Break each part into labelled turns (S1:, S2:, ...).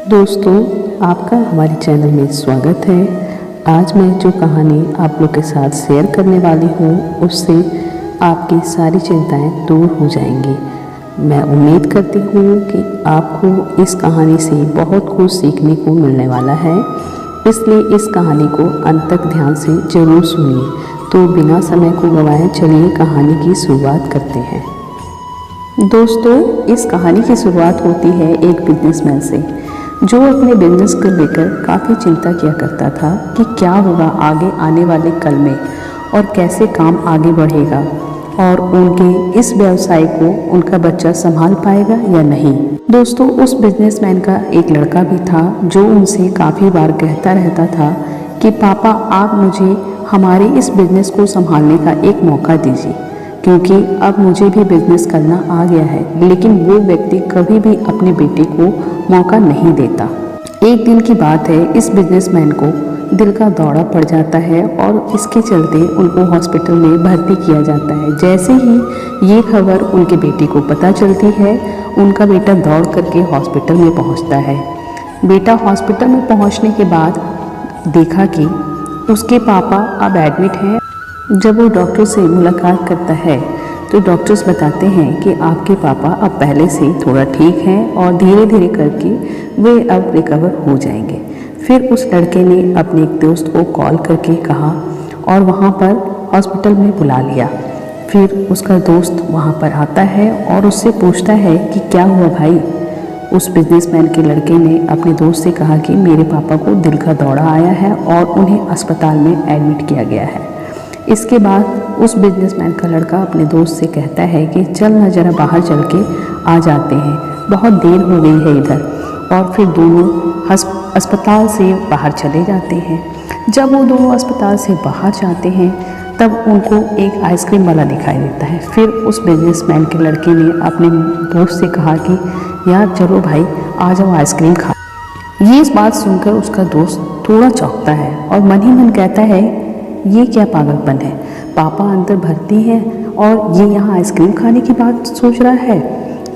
S1: दोस्तों, आपका हमारे चैनल में स्वागत है। आज मैं जो कहानी आप लोग के साथ शेयर करने वाली हूँ उससे आपकी सारी चिंताएं दूर हो जाएंगी। मैं उम्मीद करती हूँ कि आपको इस कहानी से बहुत कुछ सीखने को मिलने वाला है, इसलिए इस कहानी को अंत तक ध्यान से ज़रूर सुनिए। तो बिना समय को गंवाए चलिए कहानी की शुरुआत करते हैं। दोस्तों, इस कहानी की शुरुआत होती है एक बिजनेसमैन से जो अपने बिजनेस को लेकर काफ़ी चिंता किया करता था कि क्या होगा आगे आने वाले कल में और कैसे काम आगे बढ़ेगा और उनके इस व्यवसाय को उनका बच्चा संभाल पाएगा या नहीं। दोस्तों, उस बिजनेसमैन का एक लड़का भी था जो उनसे काफ़ी बार कहता रहता था कि पापा, आप मुझे हमारे इस बिज़नेस को संभालने का एक मौका दीजिए, क्योंकि अब मुझे भी बिजनेस करना आ गया है। लेकिन वो व्यक्ति कभी भी अपने बेटे को मौका नहीं देता। एक दिन की बात है, इस बिजनेसमैन को दिल का दौरा पड़ जाता है और इसके चलते उनको हॉस्पिटल में भर्ती किया जाता है। जैसे ही ये खबर उनके बेटे को पता चलती है, उनका बेटा दौड़ करके हॉस्पिटल में पहुंचता है। बेटा हॉस्पिटल में पहुंचने के बाद देखा कि उसके पापा अब एडमिट हैं। जब वो डॉक्टर से मुलाकात करता है तो डॉक्टर्स बताते हैं कि आपके पापा अब पहले से थोड़ा ठीक हैं और धीरे धीरे करके वे अब रिकवर हो जाएंगे। फिर उस लड़के ने अपने एक दोस्त को कॉल करके कहा और वहाँ पर हॉस्पिटल में बुला लिया। फिर उसका दोस्त वहाँ पर आता है और उससे पूछता है कि क्या हुआ भाई। उस बिजनेसमैन के लड़के ने अपने दोस्त से कहा कि मेरे पापा को दिल का दौरा आया है और उन्हें अस्पताल में एडमिट किया गया है। इसके बाद उस बिजनेसमैन का लड़का अपने दोस्त से कहता है कि चल ना ज़रा बाहर चल के आ जाते हैं, बहुत देर हो गई है इधर। और फिर दोनों अस्पताल से बाहर चले जाते हैं। जब वो दोनों अस्पताल से बाहर जाते हैं तब उनको एक आइसक्रीम वाला दिखाई देता है। फिर उस बिजनेसमैन के लड़के ने अपने दोस्त से कहा कि यार चलो भाई, आ जाओ आइसक्रीम खा। ये बात सुनकर उसका दोस्त थोड़ा चौंकता है और मन ही मन कहता है ये क्या पागलपन है, पापा अंदर भर्ती हैं और ये यहाँ आइसक्रीम खाने की बात सोच रहा है।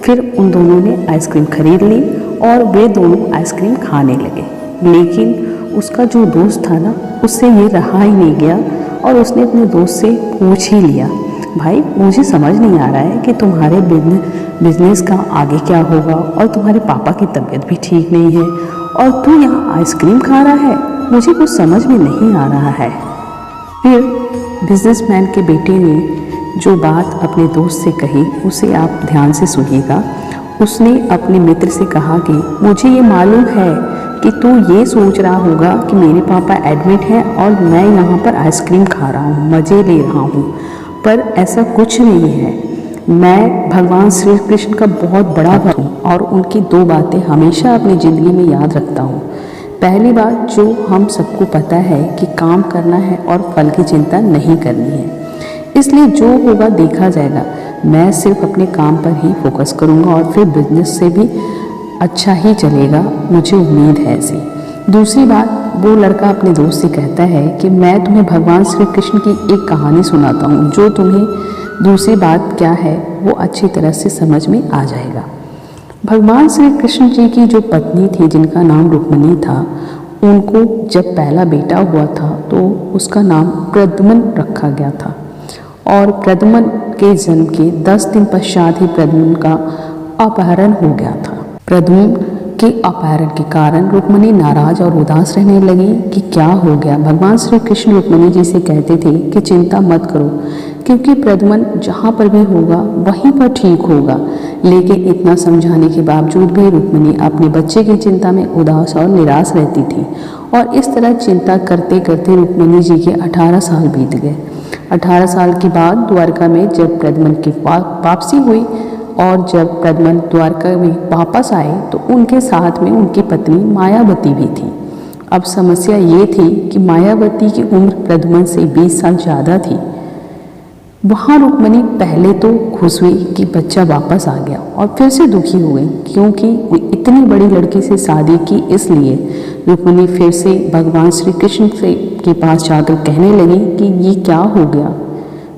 S1: फिर उन दोनों ने आइसक्रीम खरीद ली और वे दोनों आइसक्रीम खाने लगे। लेकिन उसका जो दोस्त था ना, उससे ये रहा ही नहीं गया और उसने अपने दोस्त से पूछ ही लिया, भाई मुझे समझ नहीं आ रहा है कि तुम्हारे बिजनेस का आगे क्या होगा और तुम्हारे पापा की तबीयत भी ठीक नहीं है और तू यहाँ आइसक्रीम खा रहा है, मुझे कुछ समझ में नहीं आ रहा है। फिर बिजनेसमैन के बेटे ने जो बात अपने दोस्त से कही उसे आप ध्यान से सुनिएगा। उसने अपने मित्र से कहा कि मुझे ये मालूम है कि तू ये सोच रहा होगा कि मेरे पापा एडमिट हैं और मैं यहाँ पर आइसक्रीम खा रहा हूँ, मज़े ले रहा हूँ, पर ऐसा कुछ नहीं है। मैं भगवान श्री कृष्ण का बहुत बड़ा भक्त हूँ और उनकी दो बातें हमेशा अपनी ज़िंदगी में याद रखता हूँ। पहली बात जो हम सबको पता है कि काम करना है और फल की चिंता नहीं करनी है, इसलिए जो होगा देखा जाएगा। मैं सिर्फ अपने काम पर ही फोकस करूँगा और फिर बिजनेस से भी अच्छा ही चलेगा, मुझे उम्मीद है ऐसी। दूसरी बात, वो लड़का अपने दोस्त से कहता है कि मैं तुम्हें भगवान श्री कृष्ण की एक कहानी सुनाता हूँ जो तुम्हें दूसरी बात क्या है वो अच्छी तरह से समझ में आ जाएगा। भगवान श्री कृष्ण जी की जो पत्नी थी जिनका नाम रुक्मिणी था, उनको जब पहला बेटा हुआ था तो उसका नाम प्रद्युम्न रखा गया था और प्रद्युम्न के जन्म के 10 दिन पश्चात ही प्रद्युम्न का अपहरण हो गया था। प्रद्युम्न के अपहरण के कारण रुक्मिणी नाराज और उदास रहने लगी कि क्या हो गया। भगवान श्री कृष्ण रुक्मिणी जी से कहते थे कि चिंता मत करो, क्योंकि प्रद्युम्न जहाँ पर भी होगा वहीं पर ठीक होगा। लेकिन इतना समझाने के बावजूद भी रुक्मिणी अपने बच्चे की चिंता में उदास और निराश रहती थी और इस तरह चिंता करते करते रुक्मिणी जी के 18 साल बीत गए। 18 साल के बाद द्वारका में जब प्रद्युम्न की वापसी हुई और जब प्रद्युम्न द्वारका में वापस आए तो उनके साथ में उनकी पत्नी मायावती भी थी। अब समस्या ये थी कि मायावती की उम्र प्रद्युम्न से 20 साल ज़्यादा थी। वहाँ रुक्मिणी पहले तो खुश हुई कि बच्चा वापस आ गया और फिर से दुखी हो गई, क्योंकि वो इतनी बड़ी लड़की से शादी की। इसलिए रुक्मिणी फिर से भगवान श्री कृष्ण के पास जाकर कहने लगी कि ये क्या हो गया।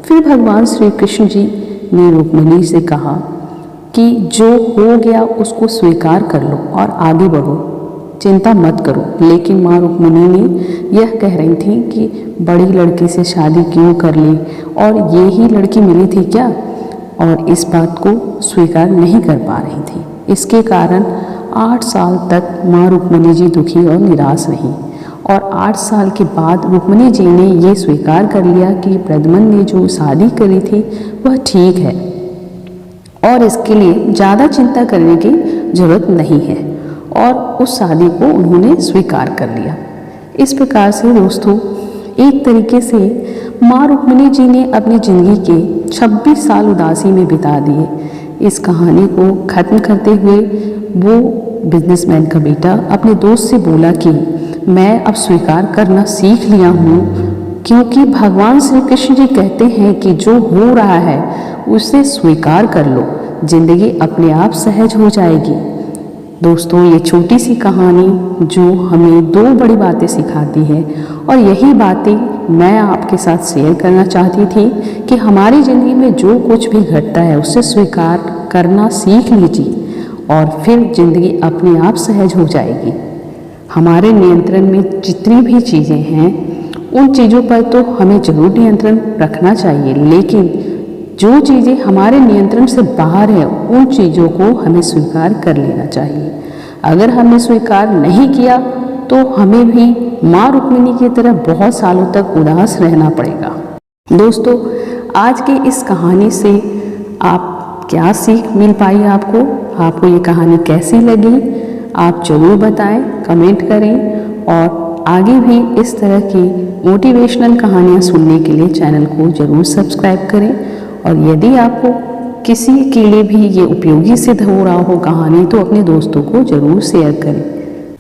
S1: फिर भगवान श्री कृष्ण जी ने रुक्मिणी से कहा कि जो हो गया उसको स्वीकार कर लो और आगे बढ़ो। चिंता मत करो। लेकिन माँ रुक्मिणी ने यह कह रही थी कि बड़ी लड़की से शादी क्यों कर ली और ये ही लड़की मिली थी क्या, और इस बात को स्वीकार नहीं कर पा रही थी। इसके कारण 8 साल तक माँ रुक्मिणी जी दुखी और निराश रही और 8 साल के बाद रुक्मिणी जी ने ये स्वीकार कर लिया कि प्रद्युम्न ने जो शादी करी थी वह ठीक है और इसके लिए ज़्यादा चिंता करने की जरूरत नहीं है, और उस शादी को उन्होंने स्वीकार कर लिया। इस प्रकार से दोस्तों, एक तरीके से माँ रुक्मिणी जी ने अपनी ज़िंदगी के 26 साल उदासी में बिता दिए। इस कहानी को ख़त्म करते हुए वो बिजनेसमैन का बेटा अपने दोस्त से बोला कि मैं अब स्वीकार करना सीख लिया हूँ, क्योंकि भगवान श्री कृष्ण जी कहते हैं कि जो हो रहा है उसे स्वीकार कर लो, जिंदगी अपने आप सहज हो जाएगी। दोस्तों, ये छोटी सी कहानी जो हमें 2 बड़ी बातें सिखाती है, और यही बातें मैं आपके साथ शेयर करना चाहती थी कि हमारी ज़िंदगी में जो कुछ भी घटता है उसे स्वीकार करना सीख लीजिए और फिर ज़िंदगी अपने आप सहज हो जाएगी। हमारे नियंत्रण में जितनी भी चीज़ें हैं उन चीज़ों पर तो हमें ज़रूर नियंत्रण रखना चाहिए, लेकिन जो चीज़ें हमारे नियंत्रण से बाहर है उन चीज़ों को हमें स्वीकार कर लेना चाहिए। अगर हमने स्वीकार नहीं किया तो हमें भी माँ रुक्मिणी की तरह बहुत सालों तक उदास रहना पड़ेगा। दोस्तों, आज की इस कहानी से आप क्या सीख मिल पाई आपको ये कहानी कैसी लगी, आप ज़रूर बताएं, कमेंट करें, और आगे भी इस तरह की मोटिवेशनल कहानियाँ सुनने के लिए चैनल को ज़रूर सब्सक्राइब करें। और यदि आपको किसी के लिए भी ये उपयोगी सिद्ध हो रहा हो कहानी तो अपने दोस्तों को ज़रूर शेयर करें।